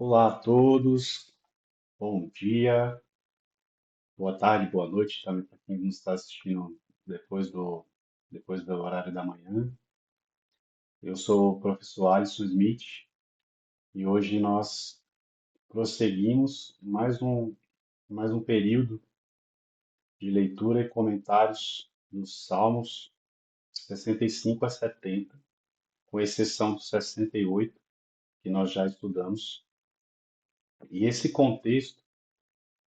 Olá a todos, bom dia, boa tarde, boa noite também para quem nos está assistindo depois do horário da manhã. Eu sou o professor Alisson Smith e hoje nós prosseguimos mais um período de leitura e comentários dos Salmos 65 a 70, com exceção do 68, que nós já estudamos. E esse contexto,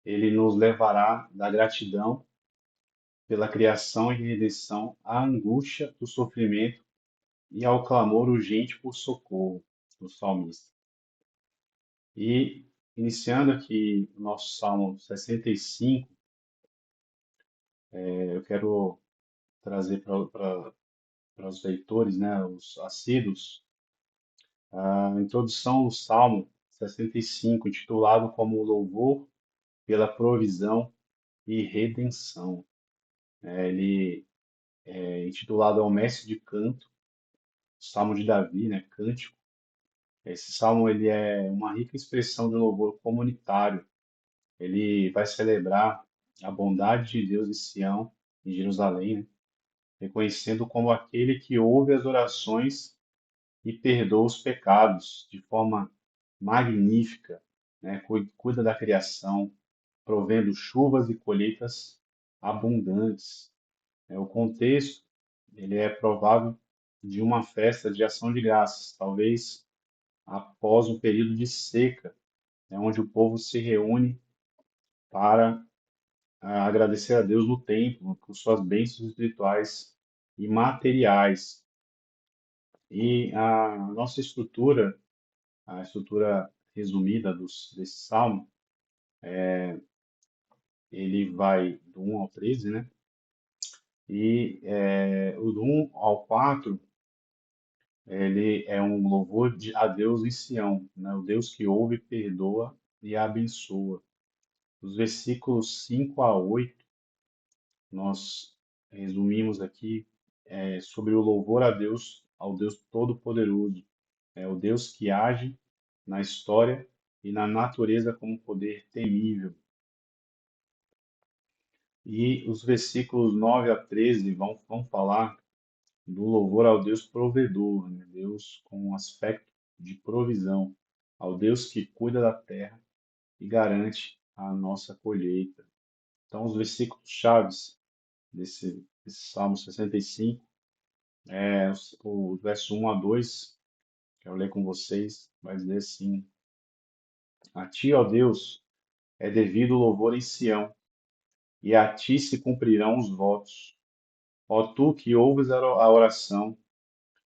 ele nos levará da gratidão pela criação e redenção, à angústia do sofrimento e ao clamor urgente por socorro do salmista. E, iniciando aqui o nosso Salmo 65, eu quero trazer para os leitores, né, os assíduos, a introdução do Salmo 65, intitulado como Louvor pela Provisão e Redenção. Ele é intitulado ao Mestre de Canto, Salmo de Davi, né, Cântico. Esse salmo ele é uma rica expressão de louvor comunitário. Ele vai celebrar a bondade de Deus em Sião, em Jerusalém, né? Reconhecendo como aquele que ouve as orações e perdoa os pecados de forma magnífica, né? Cuida da criação, provendo chuvas e colheitas abundantes. O contexto ele é provável de uma festa de ação de graças, talvez após um período de seca, né, onde o povo se reúne para agradecer a Deus no templo por suas bênçãos espirituais e materiais. E a nossa estrutura, a estrutura resumida desse salmo, ele vai do 1 ao 13, né? E o do 1 ao 4, ele é um louvor a Deus em Sião, né? O Deus que ouve, perdoa e abençoa. Os versículos 5 a 8 nós resumimos aqui sobre o louvor a Deus, ao Deus Todo-Poderoso, é o Deus que age na história e na natureza como um poder temível. E os versículos 9 a 13 vão falar do louvor ao Deus provedor, né? Deus com um aspecto de provisão, ao Deus que cuida da terra e garante a nossa colheita. Então, os versículos chaves desse Salmo 65, o verso 1 a 2, quero ler com vocês, vai dizer assim: A ti, ó Deus, é devido o louvor em Sião, e a ti se cumprirão os votos. Ó tu que ouves a oração,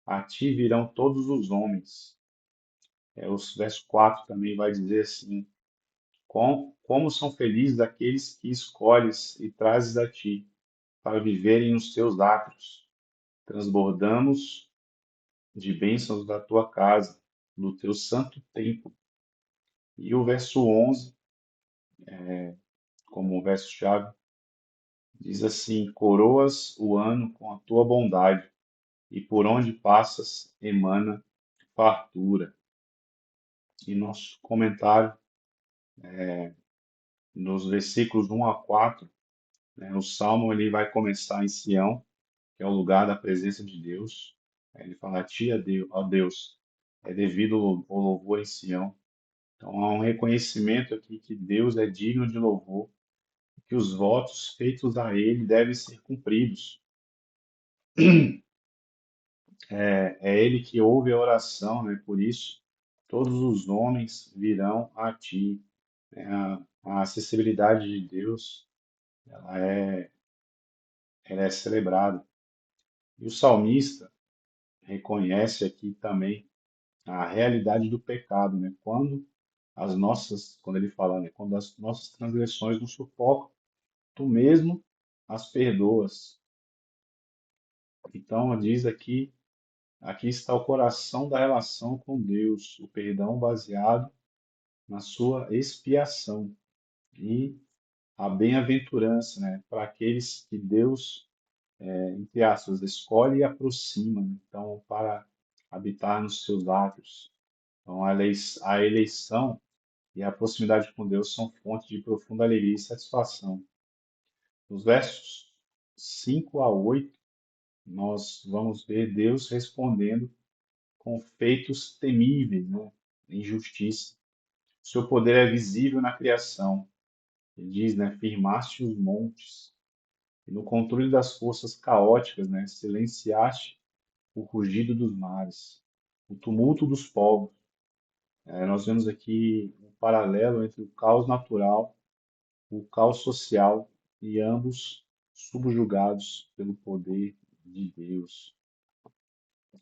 a ti virão todos os homens. O verso 4 também vai dizer assim: como são felizes aqueles que escolhes e trazes a ti, para viverem nos teus átrios. Transbordamos de bênçãos da tua casa, no teu santo templo. E o verso 11, como o verso-chave, diz assim: Coroas o ano com a tua bondade, e por onde passas emana fartura. E nosso comentário, nos versículos 1 a 4, né, o Salmo ele vai começar em Sião, que é o lugar da presença de Deus. Ele fala: A ti, ó Deus, é devido o louvor em Sião. Então há um reconhecimento aqui que Deus é digno de louvor, que os votos feitos a Ele devem ser cumpridos. É Ele que ouve a oração, né? Por isso todos os homens virão a Ti. A acessibilidade de Deus, ela é, ela é celebrada. E o salmista reconhece aqui também a realidade do pecado, né? Quando ele fala, né? Quando as nossas transgressões nos sufocam, tu mesmo as perdoas. Então, diz aqui está o coração da relação com Deus, o perdão baseado na sua expiação e a bem-aventurança, né, para aqueles que Deus, entre aspas, escolhe e aproxima, né, então, para habitar nos seus átrios. Então, a eleição e a proximidade com Deus são fonte de profunda alegria e satisfação. Nos versos 5 a 8, nós vamos ver Deus respondendo com feitos temíveis, né, em justiça. Seu poder é visível na criação. Ele diz, né, firmaste os montes, e no controle das forças caóticas, né, silenciaste o rugido dos mares, o tumulto dos povos. Nós vemos aqui um paralelo entre o caos natural, o caos social, e ambos subjugados pelo poder de Deus.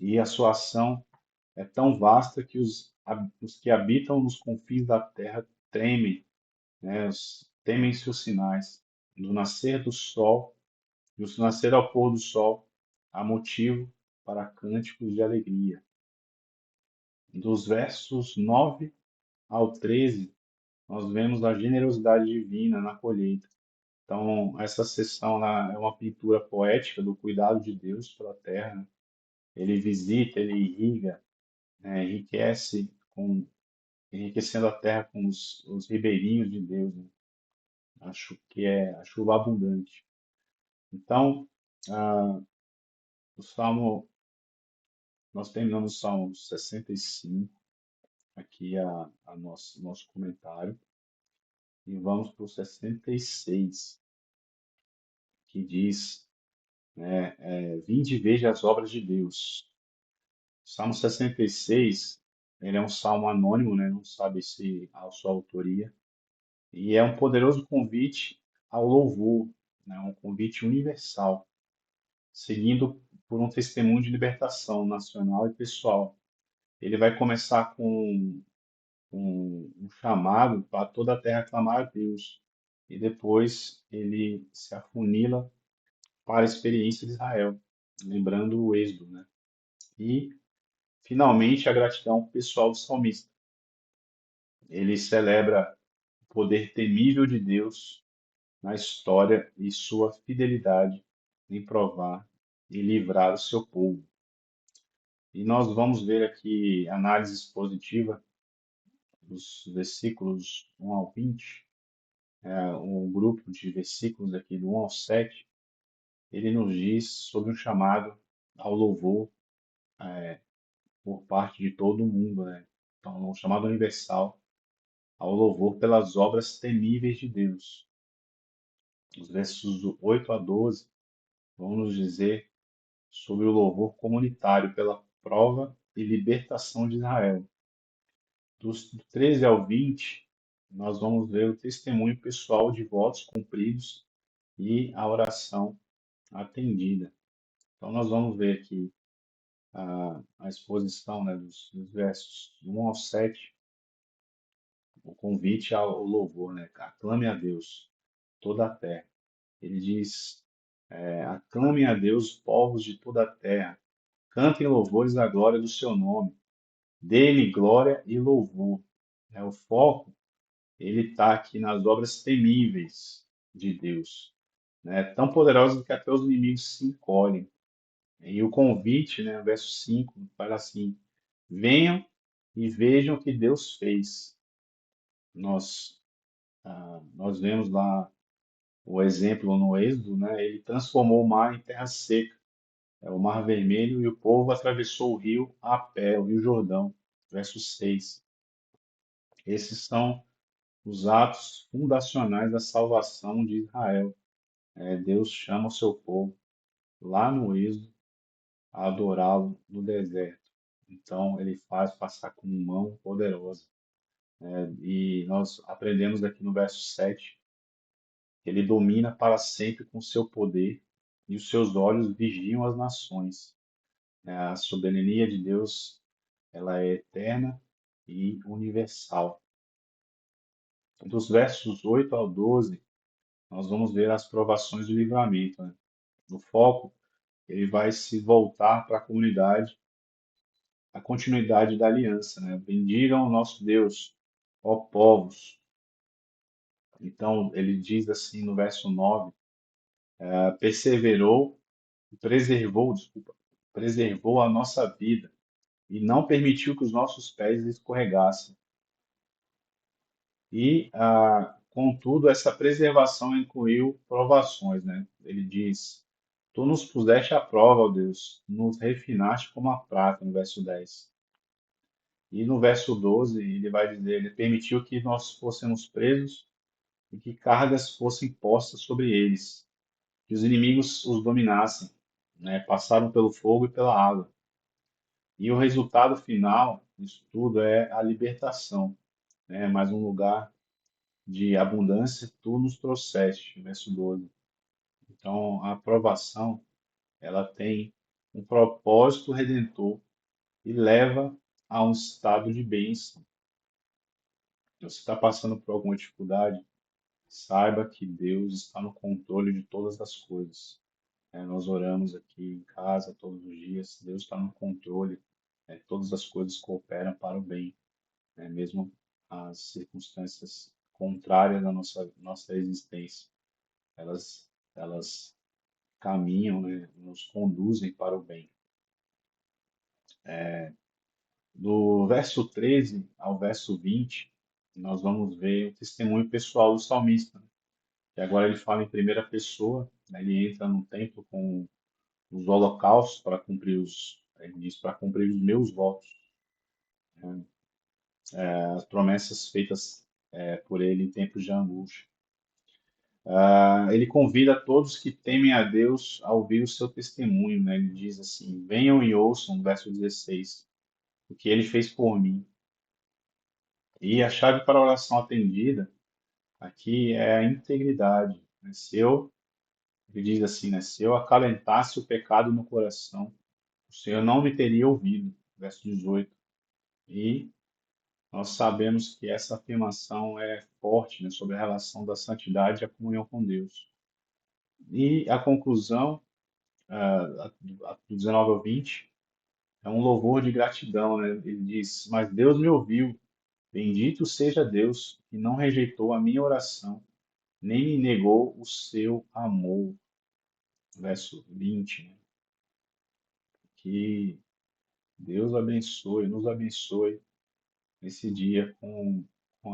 E a sua ação é tão vasta que os que habitam nos confins da terra tremem, né? Temem seus sinais. Do nascer do sol, do nascer ao pôr do sol, há motivo para cânticos de alegria. Dos versos 9 ao 13, nós vemos a generosidade divina na colheita. Então, essa seção lá é uma pintura poética do cuidado de Deus pela terra, né? Ele visita, ele irriga, né? Enriquecendo a terra com os ribeirinhos de Deus, né? Acho que é a chuva abundante. Então, ah, o Salmo, nós terminamos o Salmo 65, aqui nosso comentário, e vamos para o 66, que diz, né, vinde e veja as obras de Deus. O Salmo 66, ele é um salmo anônimo, né, não sabe se a sua autoria, e é um poderoso convite ao louvor, né, um convite universal, seguindo por um testemunho de libertação nacional e pessoal. Ele vai começar com um chamado para toda a terra clamar a Deus, e depois ele se afunila para a experiência de Israel, lembrando o Êxodo, né? E, finalmente, a gratidão pessoal do salmista. Ele celebra o poder temível de Deus na história e sua fidelidade em provar e livrar o seu povo. E nós vamos ver aqui análise expositiva dos versículos 1 ao 20, um grupo de versículos aqui do 1 ao 7. Ele nos diz sobre um chamado ao louvor por parte de todo mundo, né? Então, um chamado universal ao louvor pelas obras temíveis de Deus. Os versos 8 a 12 vão nos dizer sobre o louvor comunitário pela prova e libertação de Israel. Dos 13 ao 20, nós vamos ver o testemunho pessoal de votos cumpridos e a oração atendida. Então, nós vamos ver aqui a exposição, né, dos versos 1 ao 7, o convite ao louvor, né? Aclame a Deus, toda a terra. Ele diz, aclamem a Deus, povos de toda a terra, cantem louvores à glória do seu nome, dê-lhe glória e louvor. O foco, ele está aqui nas obras temíveis de Deus, né? Tão poderosas que até os inimigos se encolhem. E o convite, né, verso 5, fala assim: venham e vejam o que Deus fez. Nós vemos lá o exemplo no Êxodo, né? Ele transformou o mar em terra seca, o Mar Vermelho, e o povo atravessou o rio a pé, o Rio Jordão. Verso 6. Esses são os atos fundacionais da salvação de Israel. Deus chama o seu povo lá no Êxodo a adorá-lo no deserto. Então ele faz passar com mão poderosa. E nós aprendemos aqui no verso 7 que ele domina para sempre com seu poder e os seus olhos vigiam as nações. A soberania de Deus, ela é eterna e universal. Dos versos 8 ao 12, nós vamos ver as provações do livramento, né? No foco, ele vai se voltar para a comunidade, a continuidade da aliança, né? Bendigam o nosso Deus, ó povos. Então, ele diz assim no verso 9, perseverou, preservou a nossa vida e não permitiu que os nossos pés escorregassem. E, contudo, essa preservação incluiu provações, né? Ele diz: Tu nos puseste à prova, ó Deus, nos refinaste como a prata, no verso 10. E no verso 12, ele vai dizer: Ele permitiu que nós fôssemos presos e que cargas fossem postas sobre eles, que os inimigos os dominassem, né? Passaram pelo fogo e pela água. E o resultado final disso tudo é a libertação, né? Mais um lugar de abundância tu nos trouxeste, verso 12. Então, a aprovação, ela tem um propósito redentor e leva a um estado de bênção. Se você está passando por alguma dificuldade, saiba que Deus está no controle de todas as coisas. Nós oramos aqui em casa todos os dias, Deus está no controle, todas as coisas cooperam para o bem, mesmo as circunstâncias contrárias à nossa existência. Elas caminham, né, nos conduzem para o bem. Do verso 13 ao verso 20, nós vamos ver o testemunho pessoal do salmista, né? E agora ele fala em primeira pessoa, né, ele entra no templo com os holocaustos para cumprir ele diz, para cumprir os meus votos, né, as promessas feitas por ele em tempos de angústia. Ele convida todos que temem a Deus a ouvir o seu testemunho, né? Ele diz assim: venham e ouçam, verso 16, o que ele fez por mim. E a chave para a oração atendida aqui é a integridade, né? Ele diz assim, né? Se eu acalentasse o pecado no coração, o Senhor não me teria ouvido, verso 18. E nós sabemos que essa afirmação é forte, né, sobre a relação da santidade e a comunhão com Deus. E a conclusão, do 19 ao 20, é um louvor de gratidão, né? Ele diz: Mas Deus me ouviu, bendito seja Deus, que não rejeitou a minha oração, nem me negou o seu amor. Verso 20, né? Que Deus abençoe, nos abençoe nesse dia com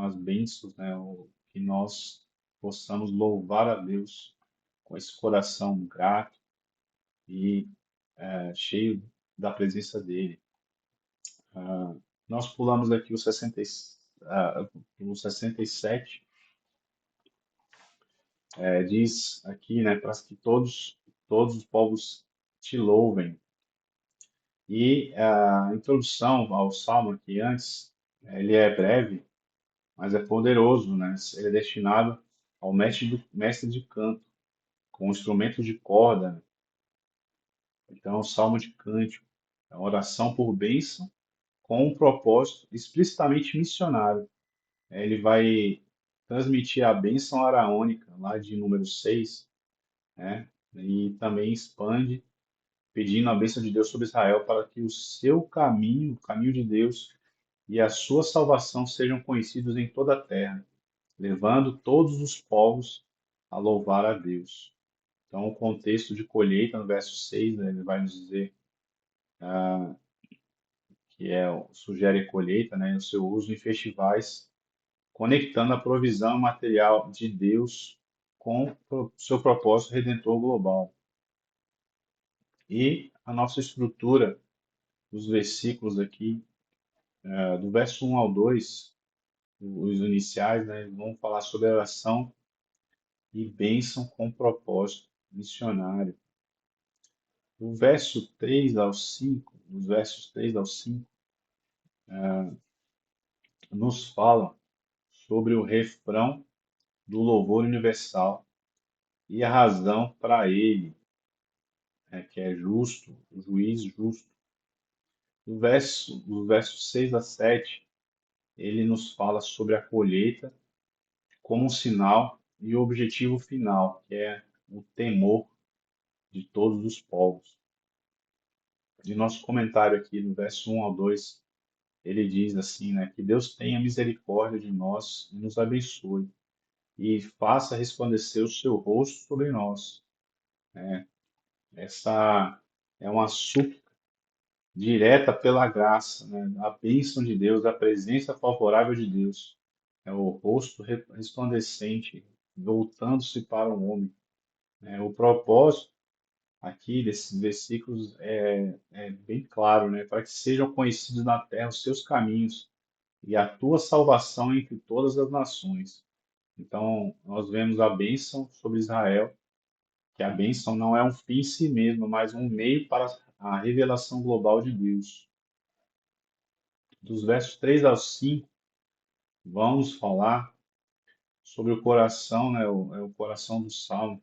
as bênçãos, né? Que nós possamos louvar a Deus com esse coração grato e cheio da presença dele. Ah, nós pulamos aqui o 67, diz aqui, né, para que todos os povos te louvem. E a introdução ao Salmo aqui antes, ele é breve, mas é poderoso, né? Ele é destinado ao mestre de canto, com instrumentos de corda, né? Então, é um salmo de cântico, é uma oração por bênção com um propósito explicitamente missionário. Ele vai transmitir a bênção araônica, lá de número 6, né? E também expande, pedindo a bênção de Deus sobre Israel para que o seu caminho, o caminho de Deus e a sua salvação sejam conhecidos em toda a terra, levando todos os povos a louvar a Deus. Então, o contexto de colheita, no verso 6, né, ele vai nos dizer que sugere colheita, né, o seu uso em festivais, conectando a provisão material de Deus com o seu propósito redentor global. E a nossa estrutura dos versículos aqui, do verso 1 ao 2, os iniciais, né, vão falar sobre oração e bênção com propósito missionário. Do verso 3 ao 5, dos versos 3 ao 5, nos falam sobre o refrão do louvor universal e a razão para ele, né, que é justo, o juiz justo. Dos versos 6 a 7, ele nos fala sobre a colheita como um sinal e o objetivo final, que é o temor de todos os povos. De nosso comentário aqui, no verso 1 ao 2, ele diz assim, né, que Deus tenha misericórdia de nós e nos abençoe e faça resplandecer o seu rosto sobre nós. Essa é uma súplica direta pela graça, né, a bênção de Deus, a presença favorável de Deus. é o rosto resplandecente, voltando-se para o homem. O propósito aqui desses versículos é bem claro, né? Para que sejam conhecidos na terra os seus caminhos e a tua salvação entre todas as nações. Então, nós vemos a bênção sobre Israel, que a bênção não é um fim em si mesmo, mas um meio para a revelação global de Deus. Dos versos 3 ao 5, vamos falar sobre o coração, né? O coração do Salmo,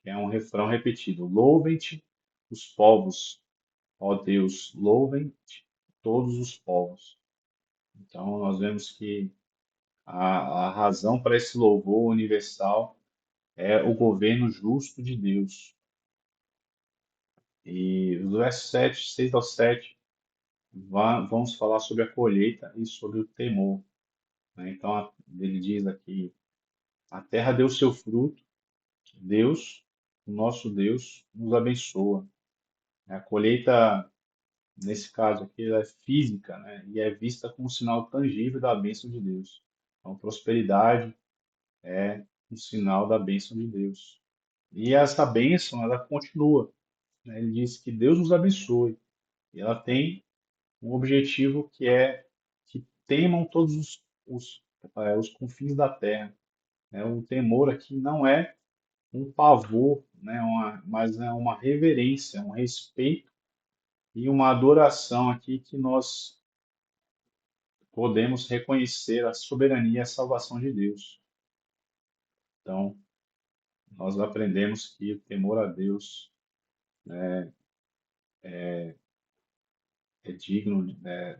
que é um refrão repetido. Louvem-te os povos, ó Deus, louvem-te todos os povos. Então, nós vemos que a razão para esse louvor universal é o governo justo de Deus. E os versos 7, 6 ao 7, vamos falar sobre a colheita e sobre o temor, né? Então, ele diz aqui: a terra deu seu fruto, Deus, o nosso Deus, nos abençoa. A colheita, nesse caso aqui, ela é física, né? E é vista como um sinal tangível da bênção de Deus. Então, prosperidade é um sinal da bênção de Deus. E essa bênção, ela continua, né? Ele diz que Deus nos abençoe. E ela tem um objetivo que é que temam todos os confins da terra, né? O temor aqui não é um pavor, né? Mas é uma reverência, um respeito e uma adoração aqui que nós podemos reconhecer a soberania e a salvação de Deus. Então, nós aprendemos que o temor a Deus é digno, né,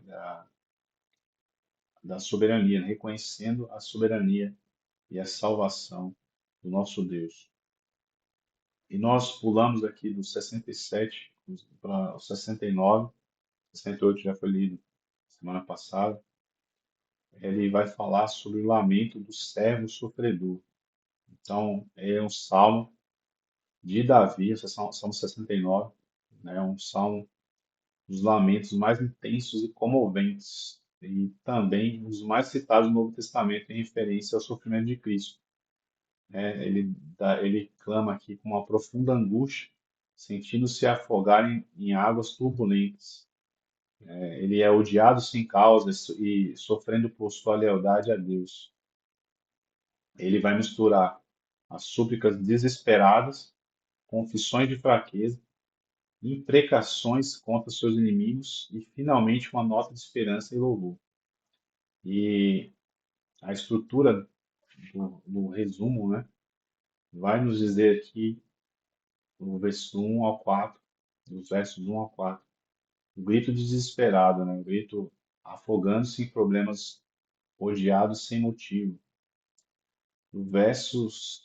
da soberania, né? Reconhecendo a soberania e a salvação do nosso Deus. E nós pulamos aqui do 67 para o 69, 68 já foi lido semana passada. Ele vai falar sobre o lamento do servo sofredor. Então, é um salmo de Davi, esse é o Salmo 69, né? Um salmo dos lamentos mais intensos e comoventes, e também os mais citados no Novo Testamento em referência ao sofrimento de Cristo, né? Ele clama aqui com uma profunda angústia, sentindo-se afogar em águas turbulentas. Ele é odiado sem causa e sofrendo por sua lealdade a Deus. Ele vai misturar as súplicas desesperadas, confissões de fraqueza, imprecações contra seus inimigos e, finalmente, uma nota de esperança e louvor. E a estrutura do resumo, né, vai nos dizer aqui, no verso 1 ao 4, dos versos 1 ao 4, o grito desesperado, né, o grito afogando-se em problemas odiados sem motivo. Do versos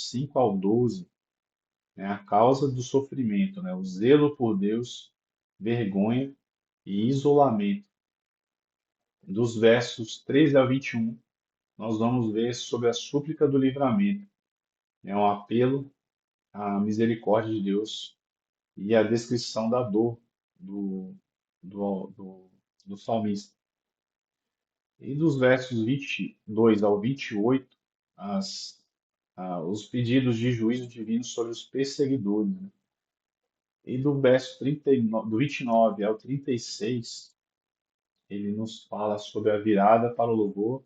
5 ao 12, né, a causa do sofrimento, né, o zelo por Deus, vergonha e isolamento. Dos versos 13 a 21, nós vamos ver sobre a súplica do livramento. É um apelo à misericórdia de Deus e a descrição da dor do, do, do, do salmista. E dos versos 22 ao 28, os pedidos de juízo divino sobre os perseguidores, né? E do verso 39, do 29 ao 36, ele nos fala sobre a virada para o louvor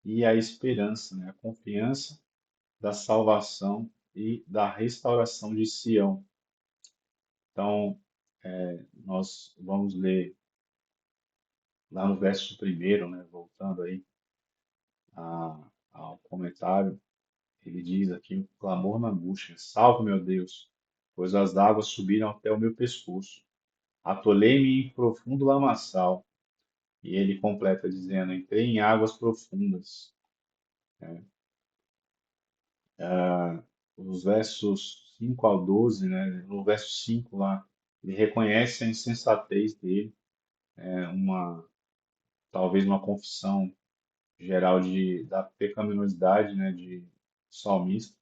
e a esperança, né? A confiança da salvação e da restauração de Sião. Então, nós vamos ler lá no verso primeiro, né? Voltando aí ao comentário, ele diz aqui: o clamor na angústia, salve meu Deus, pois as águas subiram até o meu pescoço. Atolei-me em profundo lamaçal. E ele completa dizendo: entrei em águas profundas. Os versos 5 ao 12, né? No verso 5 lá, ele reconhece a insensatez dele, talvez uma confissão geral da pecaminosidade, né, de salmista.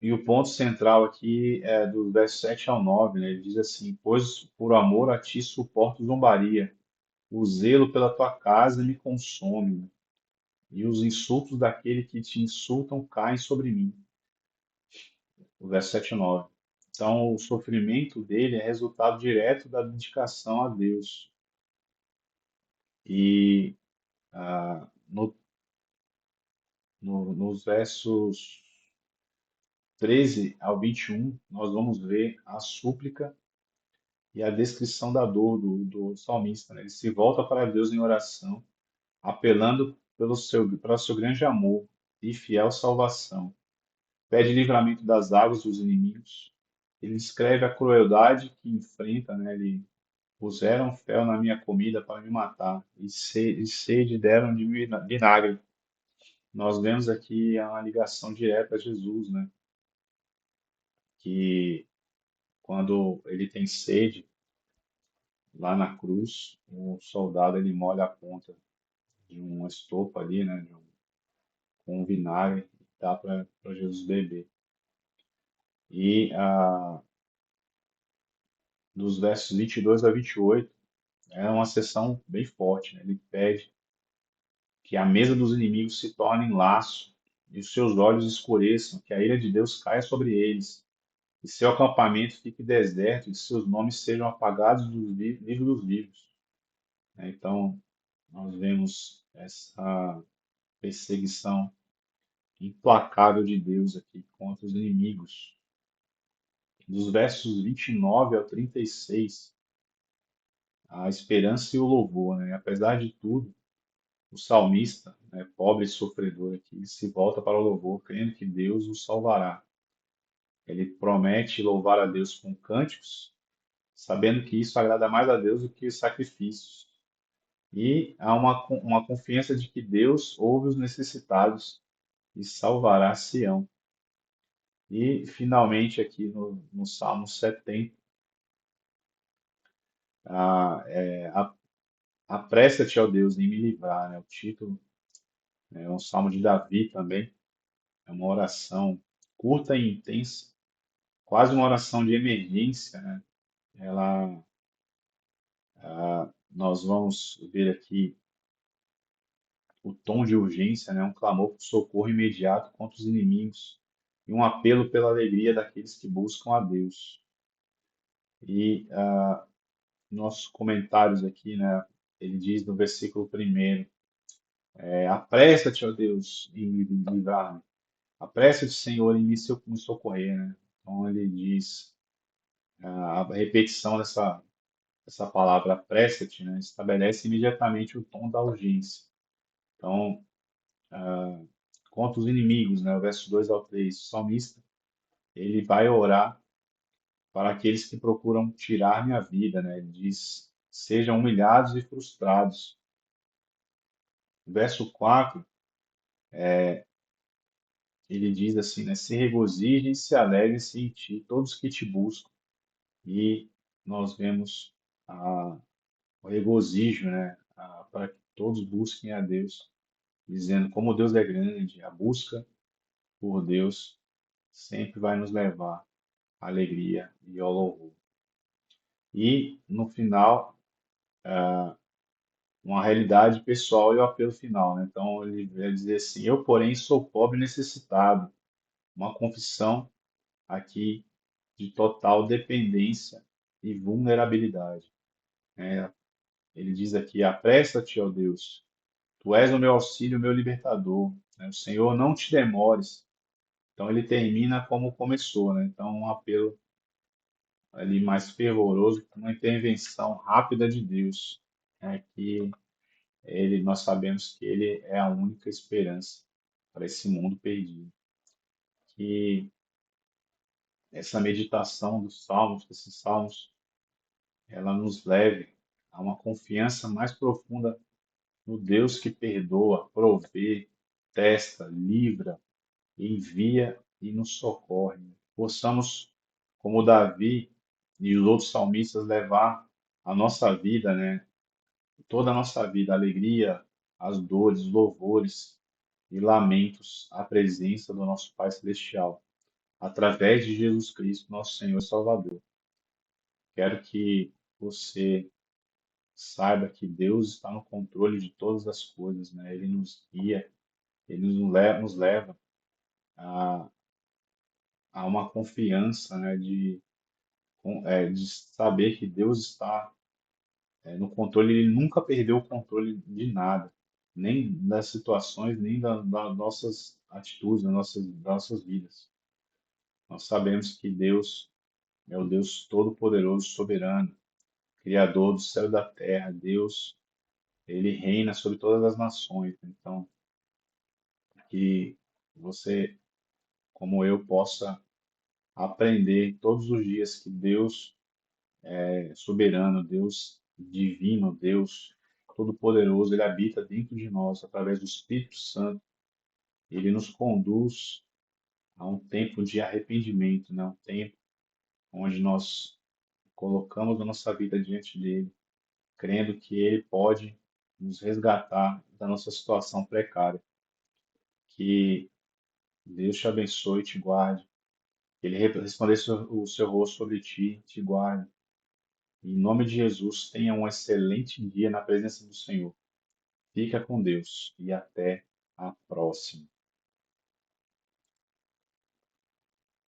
E o ponto central aqui é do verso 7 ao 9, né? Ele diz assim: pois por amor a ti suporto zombaria, O zelo pela tua casa me consome, né? E os insultos daquele que te insultam caem sobre mim. O verso 7 e 9. Então, o sofrimento dele é resultado direto da dedicação a Deus. E nos versos 13 ao 21, nós vamos ver a súplica e a descrição da dor do salmista, né? Ele se volta para Deus em oração, apelando pelo seu grande amor e fiel salvação. Pede livramento das águas dos inimigos. Ele descreve a crueldade que enfrenta, né? Ele puseram fel na minha comida para me matar, e sede deram de vinagre. Nós vemos aqui uma ligação direta a Jesus, né? Que quando ele tem sede, lá na cruz, o soldado ele molha a ponta de uma estopa ali, né? Com um vinagre, e dá para Jesus beber. E dos versos 22 a 28, é uma sessão bem forte, né? Ele pede que a mesa dos inimigos se torne em laço e os seus olhos escureçam, que a ira de Deus caia sobre eles, e seu acampamento fique deserto, e seus nomes sejam apagados do livro dos vivos. Né? Então, nós vemos essa perseguição implacável de Deus aqui contra os inimigos. Dos versos 29 ao 36, a esperança e o louvor, né? Apesar de tudo, o salmista, né, pobre e sofredor aqui, ele se volta para o louvor, crendo que Deus o salvará. Ele promete louvar a Deus com cânticos, sabendo que isso agrada mais a Deus do que os sacrifícios. E há uma confiança de que Deus ouve os necessitados e salvará Sião. E, finalmente, aqui no Salmo 70, a apressa-te, ó Deus, em me livrar, né? O título é um salmo de Davi também, é uma oração curta e intensa, quase uma oração de emergência, né? Ela, nós vamos ver aqui o tom de urgência, né? Um clamor por socorro imediato contra os inimigos e um apelo pela alegria daqueles que buscam a Deus. E nossos comentários aqui, né? Ele diz no versículo 1, apressa-te, ó Deus, em me livrar-me. Apressa-te, Senhor, em me socorrer, né? Então ele diz, a repetição dessa palavra, apressa-te, né? Estabelece imediatamente o tom da urgência. Então, contra os inimigos, né? O verso 2 ao 3, o salmista, ele vai orar para aqueles que procuram tirar minha vida, né? Ele diz, sejam humilhados e frustrados. O verso 4, ele diz assim, né? Se regozijem e se alegrem-se em ti, todos que te buscam. E nós vemos o regozijo, né? Para que todos busquem a Deus, dizendo como Deus é grande, a busca por Deus sempre vai nos levar à alegria e ao louvor. E, no final, uma realidade pessoal e o apelo final, né? Então, ele vai dizer assim: eu, porém, sou pobre e necessitado. Uma confissão aqui de total dependência e vulnerabilidade. Né? Ele diz aqui: apressa-te, ó Deus, tu és o meu auxílio, o meu libertador. Né? O Senhor, não te demores. Então, ele termina como começou, né? Então, um apelo ali mais fervoroso, uma intervenção rápida de Deus, né? Que nós sabemos que ele é a única esperança para esse mundo perdido. Que essa meditação dos salmos, desses salmos, ela nos leve a uma confiança mais profunda no Deus que perdoa, provê, testa, livra, envia e nos socorre. Possamos, como Davi e os outros salmistas, levar a nossa vida, né, toda a nossa vida, a alegria, as dores, os louvores e lamentos à presença do nosso Pai Celestial, através de Jesus Cristo, nosso Senhor e Salvador. Quero que você saiba que Deus está no controle de todas as coisas, né? Ele nos guia, ele nos leva a, a uma confiança, né? De saber que Deus está, no controle. Ele nunca perdeu o controle de nada, nem das situações, nem das nossas atitudes, das nossas vidas. Nós sabemos que Deus é o Deus Todo-Poderoso, soberano, Criador do céu e da terra. Deus, ele reina sobre todas as nações. Então, que você, como eu, possa aprender todos os dias que Deus é soberano, Deus divino, Deus Todo-Poderoso, ele habita dentro de nós através do Espírito Santo. Ele nos conduz a um tempo de arrependimento, né? Um tempo onde nós colocamos a nossa vida diante dele, crendo que ele pode nos resgatar da nossa situação precária. Que Deus te abençoe e te guarde. Que ele resplandeça o seu rosto sobre ti, te guarde. Em nome de Jesus, tenha um excelente dia na presença do Senhor. Fica com Deus e até a próxima.